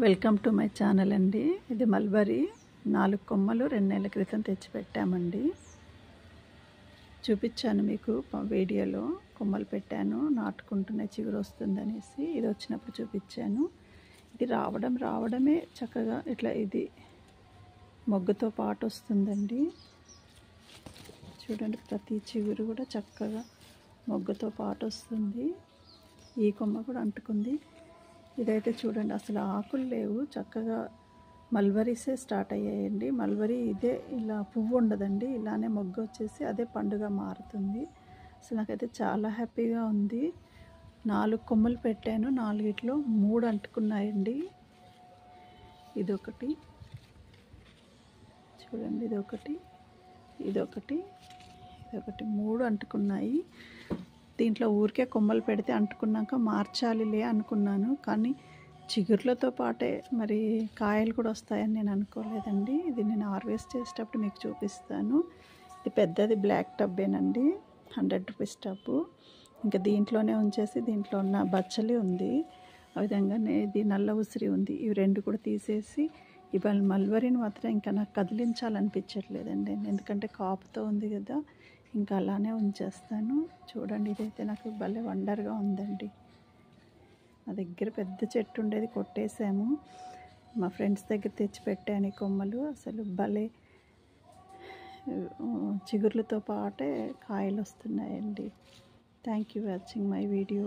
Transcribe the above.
Welcome to my channel అండి. ఇది mulberry 4 కొమ్మలు 2 నెలల క్రితం తెచ్చి పెట్టామండి. చూపించాను మీకు వీడియోలో. కొమ్మలు పెట్టాను, నాటుకుంటున్న చిగురు వస్తుందనేసి. ఇది వచ్చినప్పుడు చూపించాను. ఇది రావడమే చక్కగా ఇట్లా ఇది మొగ్గతో పాటు వస్తుందండి. చూడండి, ప్రతి చిగురు కూడా చక్కగా మొగ్గతో పాటు వస్తుంది. ఈ కొమ్మ కూడా అంటుకుంది. ఇదైతే చూడండి, అసలు ఆకులు లేవు, చక్కగా మల్బరీసే స్టార్ట్ అయ్యాయండి. మల్బరీ ఇదే ఇలా పువ్వు ఉండదండి, ఇలానే మొగ్గ వచ్చేసి అదే పండుగ మారుతుంది. అసలు నాకైతే చాలా హ్యాపీగా ఉంది. 4 కొమ్మలు పెట్టాను, 4 3 అంటుకున్నాయండి. ఇదొకటి చూడండి, ఇదొకటి 3 అంటుకున్నాయి. దీంట్లో ఊరికే కొమ్మలు పెడితే అంటుకున్నాక మార్చాలిలే అనుకున్నాను, కానీ చిగుర్లతో పాటే మరి కాయలు కూడా వస్తాయని నేను అనుకోలేదండి. ఇది నేను హార్వెస్ట్ చేసేటప్పుడు మీకు చూపిస్తాను. ఇది పెద్దది బ్లాక్ టబ్బేనండి, 100 రూపీస్ టబ్బు. ఇంకా దీంట్లోనే ఉంచేసి దీంట్లో ఉన్న బచ్చలి ఉంది, ఆ విధంగానే ఇది నల్ల ఉసిరి ఉంది. ఇవి 2 కూడా తీసేసి ఇవాళ మల్బరీని మాత్రం ఇంకా నాకు కదిలించాలనిపించట్లేదండి, ఎందుకంటే కాపుతో ఉంది కదా, ఇంకా అలానే ఉంచేస్తాను. చూడండి, ఇదైతే నాకు భలే వండర్గా ఉందండి. నా దగ్గర పెద్ద చెట్టు ఉండేది, కొట్టేసాము. మా ఫ్రెండ్స్ దగ్గర తెచ్చి పెట్టాను ఈ కొమ్మలు. అసలు భలే చిగుర్లతో పాటే కాయలు వస్తున్నాయండి. Thank you watching my video.